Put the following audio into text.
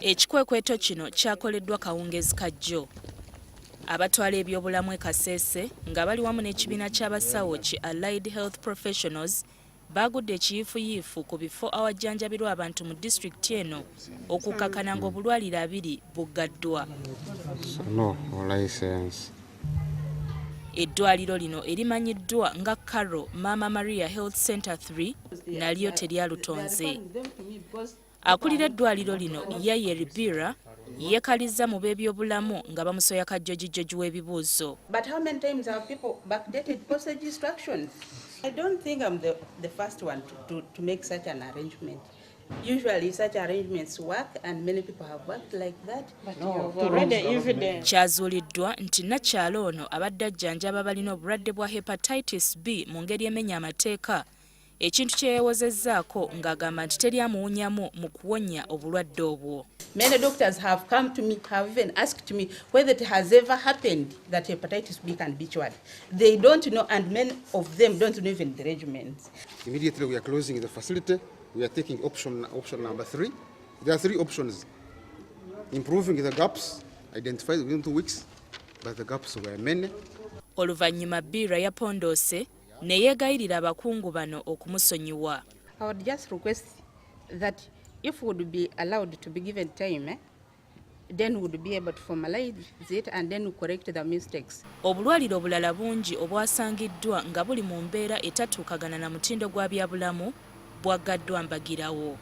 Ekikwekweto kino kyakoleddwa Kawungeezi kajjo. Abatwala ebyobulamu e Kasese nga bali wamu n'ekibiina ky'abasawo ki Allied Health Professionals baagudde ekiyiifuyiifu ku bifo awajjanjabirwa abantu mu disitulikiti eno okukakkana ng'obulwaliro 2 buggaddwa. Eddwaliro lino erimanyiddwa nga Carol Mama Maria Health Center 3 nalyo teryalutonze. Akulira eddwaliro lino eriri yeekalizza mu b'ebyobulamu nga bamusoya kajjojijjoji w'ebibuuzo. But how many times have people backdated postage instructions? I don't think I'm the first one to make such an arrangement. Usually such arrangements work and many people have worked like that. But you've already evidence. Kyazuuliddwa nti nakyalo ono abadde ajjanjaba balina obulwadde bwa hepatitis B mu ngeri emenya amateeka, ekintu kye yeewozezzaako ng'agamba nti teryamuwunyamu mu kuwonya obulwadde obwo. Many doctors have come to me, have even asked me whether it has ever happened that hepatitis B can be cured. They don't know, and many of them don't know even the regimens. Immediately we are closing the facility. We are taking option number 3. There are 3 options. Improving the gaps identified within 2 weeks, but the gaps were many. Oluvannyuma Bira yapondoose ne yeegayirira abakungu bano okumusonyiwa. I would just request that if we would be allowed to be given time, then we would be able to formalize it and then correct the mistakes. Obulwaliro obulala bungi obwasangiddwa nga buli mu mbeera etatuukagana na mutindo gwa byabulamu bwaggaddwa mbagirawo.